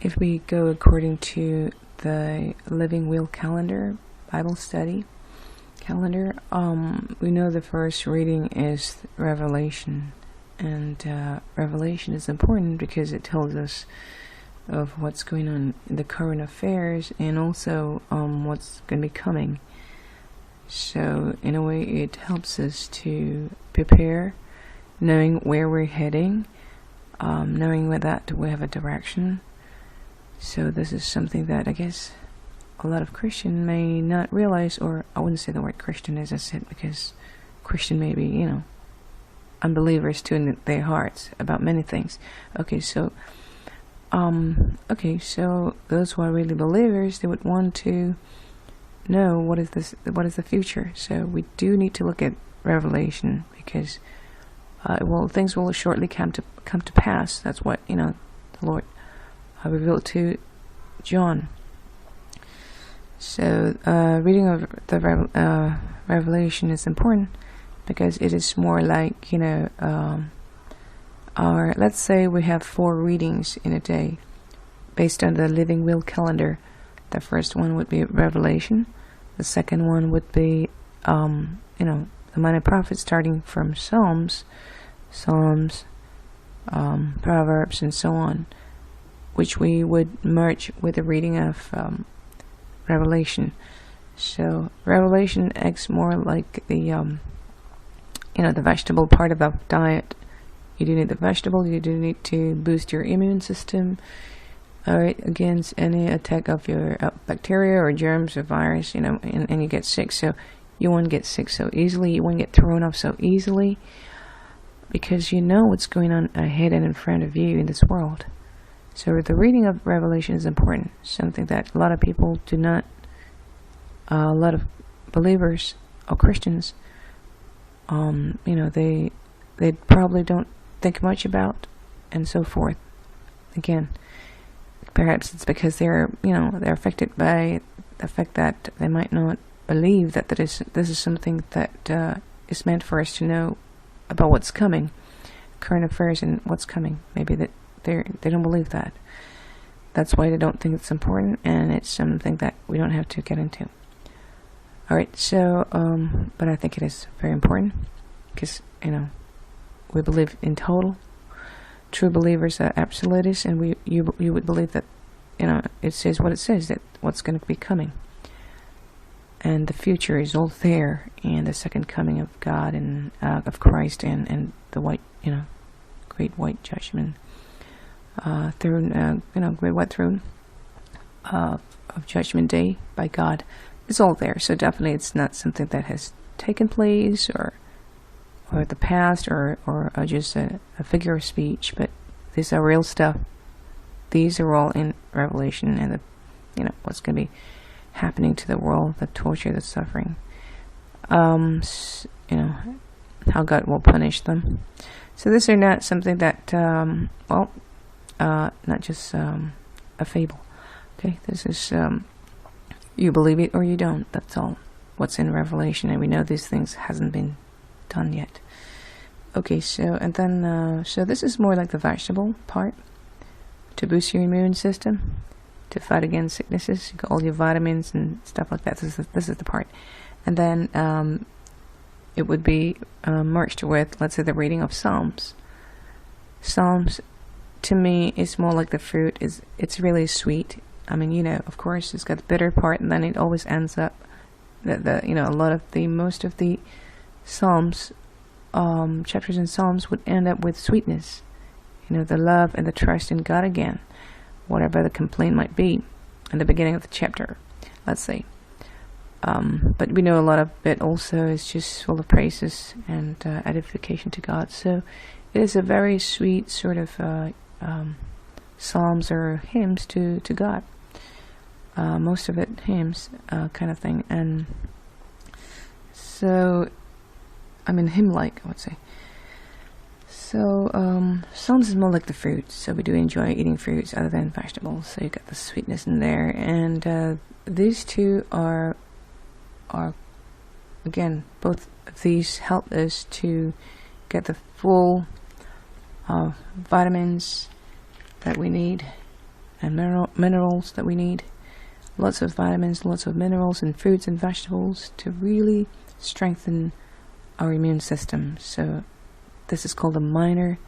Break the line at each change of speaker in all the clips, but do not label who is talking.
if we go according to the Living Will calendar, Bible study calendar, we know the first reading is Revelation. And Revelation is important because it tells us of what's going on in the current affairs and also what's going to be coming. So in a way it helps us to prepare, knowing where we're heading, knowing that we have a direction. So this is something that I guess a lot of Christian may not realize, or I wouldn't say the word Christian as I said, because Christian may be, unbelievers too in their hearts about many things. Okay, so those who are really believers, they would want to know what is the future. So we do need to look at Revelation because things will shortly come to pass. That's what the Lord revealed to John. So reading of the Revelation is important because it is more like let's say we have 4 readings in a day based on the Living Will calendar. The first one would be Revelation. The second one would be the minor prophets, starting from Psalms, Proverbs, and so on, which we would merge with the reading of Revelation. So Revelation acts more like the the vegetable part of the diet. You do need the vegetable. You do need to boost your immune system, against any attack of your bacteria or germs or virus. And you get sick. So you won't get sick so easily. You won't get thrown off so easily because you know what's going on ahead and in front of you in this world. So the reading of Revelation is important. Something that a lot of people do not. A lot of believers or Christians, they probably don't think much about, and so forth. Again, perhaps it's because they're affected by the fact that they might not believe that this is something that is meant for us to know about what's coming, current affairs and what's coming. Maybe that they don't believe that. That's why they don't think it's important, and it's something that we don't have to get into. Alright, so, but I think it is very important because, we believe in total. True believers are absolutists, and you would believe that, it says what it says, that what's going to be coming. And the future is all there, and the second coming of God and of Christ and the great white judgment throne, great white throne of Judgment Day by God. It's all there. So definitely it's not something that has taken place or the past or just a figure of speech, but these are real stuff. These are all in Revelation, and what's going to be happening to the world, the torture, the suffering, how God will punish them. So these are not something that not just a fable. Okay, this is you believe it or you don't. That's all what's in Revelation, and we know these things hasn't been done yet. Okay, so and then so this is more like the vegetable part, to boost your immune system, to fight against sicknesses, all your vitamins and stuff like that. This is the part, and then it would be merged with, let's say, the reading of Psalms. Psalms, to me, is more like the fruit. It's really sweet. I mean, of course, it's got the bitter part, and then it always ends up that most of the Psalms, chapters in Psalms would end up with sweetness. The love and the trust in God again, whatever the complaint might be in the beginning of the chapter, let's say. But we know a lot of it also is just full of praises and edification to God. So it is a very sweet sort of psalms or hymns to God. Most of it hymns kind of thing. And so, hymn-like, I would say. So, psalms is more like the fruits. So we do enjoy eating fruits other than vegetables. So you got the sweetness in there. And these two are again, both of these help us to get the full vitamins that we need and minerals that we need. Lots of vitamins, lots of minerals and fruits and vegetables to really strengthen our immune system. So this is called the minor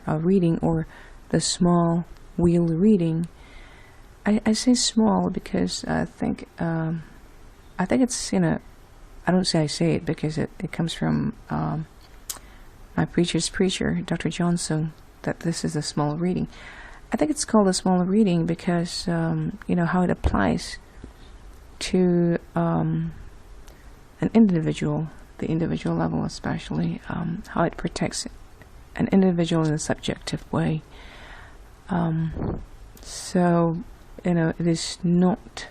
reading, or the small wheel reading. I say small because I think it's, I don't say I say it because it comes from my preacher's preacher, Dr. Johnson, that this is a small reading. I think it's called a small reading because, how it applies to an individual, the individual level especially, how it protects an individual in a subjective way. So, it is not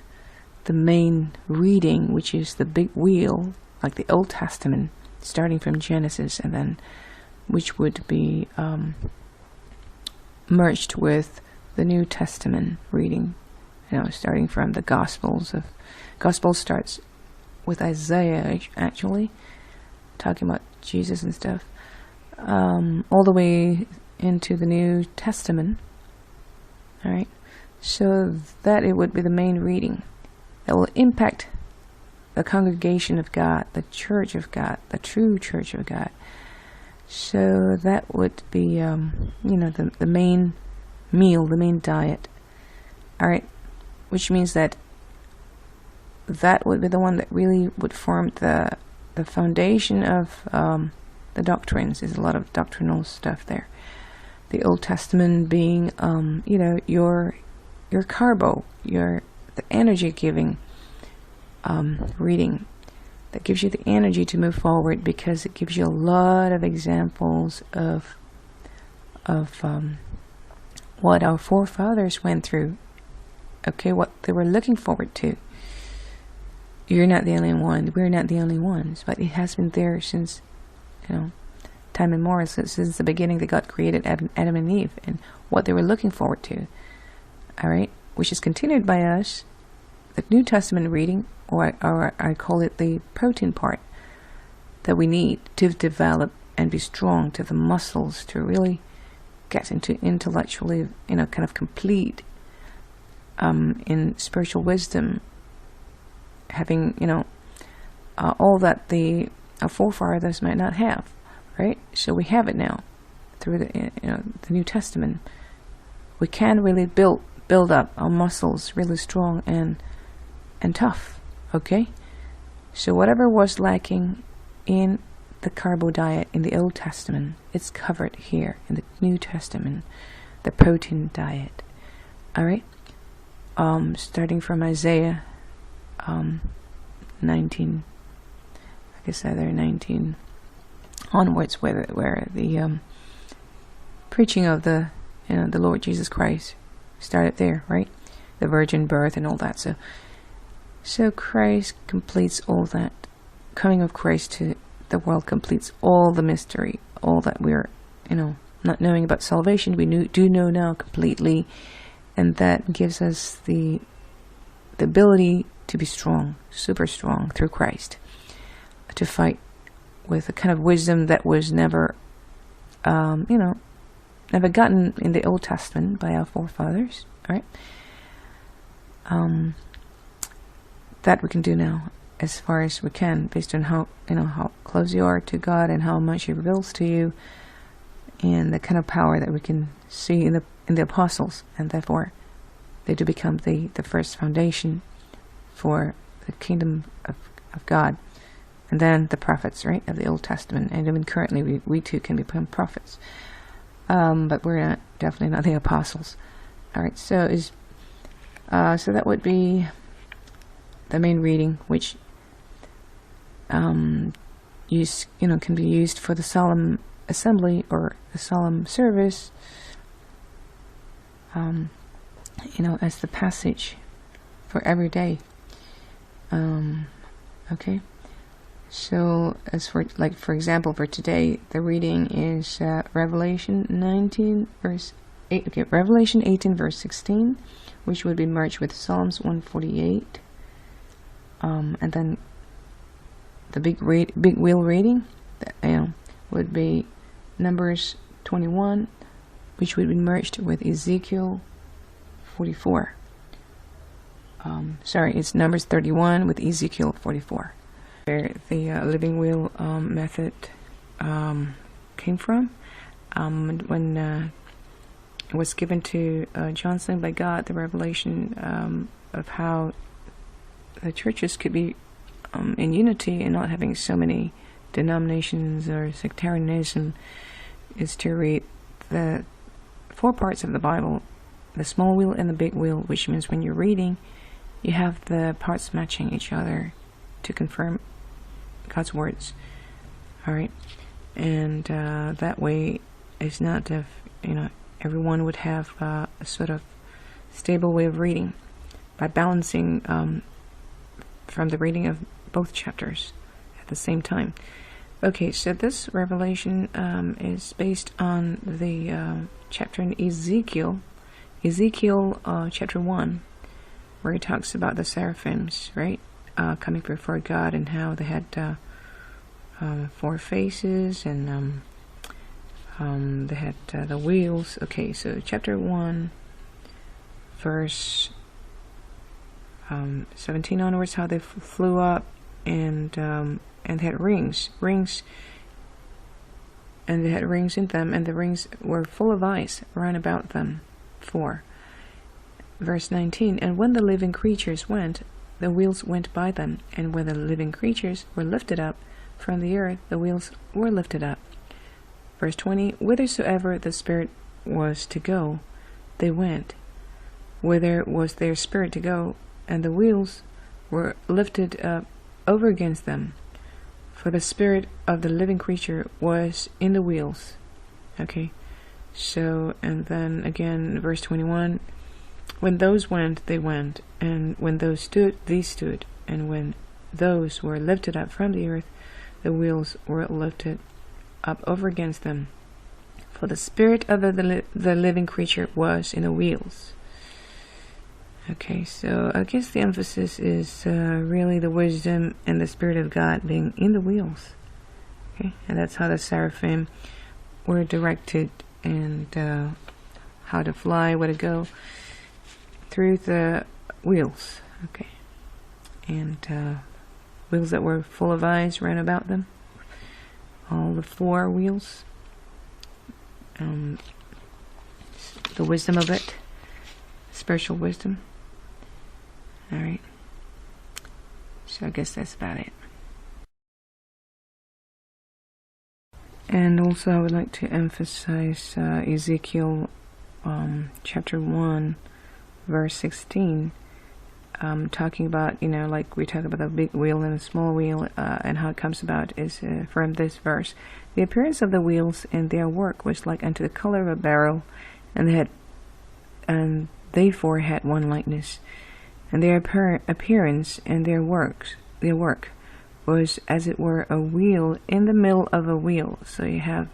the main reading, which is the big wheel, like the Old Testament, starting from Genesis, and then which would be merged with the New Testament reading, starting from the Gospels. Gospel starts with Isaiah, actually, talking about Jesus and stuff, all the way into the New Testament. All right, so that it would be the main reading that will impact the congregation of God, the church of God, the true church of God. So that would be, the main meal, the main diet. All right, which means that would be the one that really would form the foundation of the doctrines. There's a lot of doctrinal stuff there. The Old Testament being, your carbo, the energy giving reading that gives you the energy to move forward, because it gives you a lot of examples of what our forefathers went through. Okay, what they were looking forward to. You're not the only one. We're not the only ones, but it has been there since, time immemorial, since the beginning that God created Adam and Eve, and what they were looking forward to. All right, which is continued by us, the New Testament reading, or I call it the protein part that we need to develop and be strong, to the muscles to really get into intellectually, kind of complete in spiritual wisdom, having all that the forefathers might not have, right? So we have it now through the New Testament. We can really build up our muscles really strong and tough. Okay, so whatever was lacking in the carbo diet in the Old Testament, it's covered here in the New Testament, the protein diet. All right, starting from Isaiah 19, like I said, there 19 onwards, where the preaching of the Lord Jesus Christ started there, right? The virgin birth and all that. So Christ completes all that. Coming of Christ to the world completes all the mystery, all that we're, not knowing about salvation. We do know now completely, and that gives us the ability to be strong, super strong through Christ, to fight with a kind of wisdom that was never, never gotten in the Old Testament by our forefathers. All right. That we can do now, as far as we can, based on how close you are to God and how much He reveals to you, and the kind of power that we can see in the apostles, and therefore they do become the first foundation for the kingdom of God, and then the prophets, right, of the Old Testament. And I mean, currently we too can become prophets, but we're definitely not the apostles. All right, so that would be the main reading, which can be used for the solemn assembly or the solemn service, as the passage for every day. Okay, so as for example, for today, the reading is Revelation 19 verse 8. Okay, Revelation 18 verse 16, which would be merged with Psalms 148. And then the big wheel reading, would be Numbers 21, which would be merged with Ezekiel 44. Sorry, it's Numbers 31 with Ezekiel 44. Where the living wheel method came from. When it was given to Johnson by God, the revelation of how the churches could be in unity and not having so many denominations or sectarianism, is to read the 4 parts of the Bible, the small wheel and the big wheel, which means when you're reading, you have the parts matching each other to confirm God's words. Alright, and that way it's not if everyone would have a sort of stable way of reading by balancing from the reading of both chapters at the same time. Okay, so this revelation is based on the chapter in Ezekiel chapter 1, where he talks about the seraphims, right, coming before God, and how they had 4 faces, and they had the wheels. Okay, so chapter 1, verse 17 onwards, how they flew up, and they had rings, and they had rings in them, and the rings were full of eyes round about them. 4. Verse 19, and when the living creatures went, the wheels went by them, and when the living creatures were lifted up from the earth, the wheels were lifted up. Verse 20, whithersoever the Spirit was to go, they went. Whither was their spirit to go, and the wheels were lifted up over against them. For the spirit of the living creature was in the wheels. Okay, so, and then again, verse 21, when those went, they went, and when those stood, these stood, and when those were lifted up from the earth, the wheels were lifted up over against them. For the spirit of the living creature was in the wheels. Okay, so I guess the emphasis is really the wisdom and the Spirit of God being in the wheels. Okay, and that's how the seraphim were directed, and how to fly, where to go, through the wheels. Okay, and wheels that were full of eyes ran about them. All the 4 wheels. The wisdom of it, spiritual wisdom. Alright, so I guess that's about it. And also I would like to emphasize Ezekiel chapter 1 verse 16, talking about, like we talk about the big wheel and the small wheel, and how it comes about is from this verse. The appearance of the wheels and their work was like unto the color of a beryl, and they 4 had one likeness. And their appearance and their work was as it were a wheel in the middle of a wheel. So you have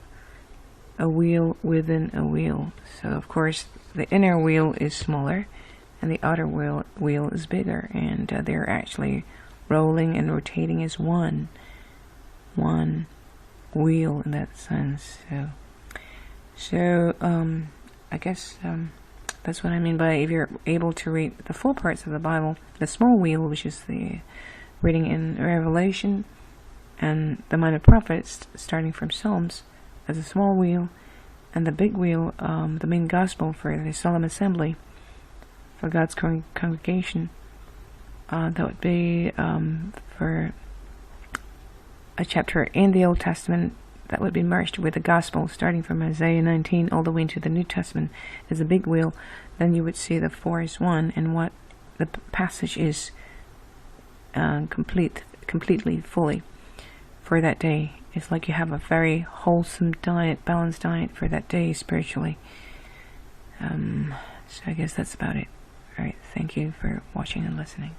a wheel within a wheel. So of course the inner wheel is smaller and the outer wheel is bigger, and they're actually rolling and rotating as one wheel in that sense. So I guess that's what I mean by, if you're able to read the full parts of the Bible, the small wheel, which is the reading in Revelation and the minor prophets, starting from Psalms, as a small wheel, and the big wheel, the main gospel for the solemn assembly, for God's congregation, that would be for a chapter in the Old Testament that would be merged with the gospel, starting from Isaiah 19 all the way into the New Testament, is a big wheel. Then you would see the 4 is 1, and what the passage is completely, fully for that day. It's like you have a very wholesome diet, balanced diet for that day spiritually. So I guess that's about it. Alright, thank you for watching and listening.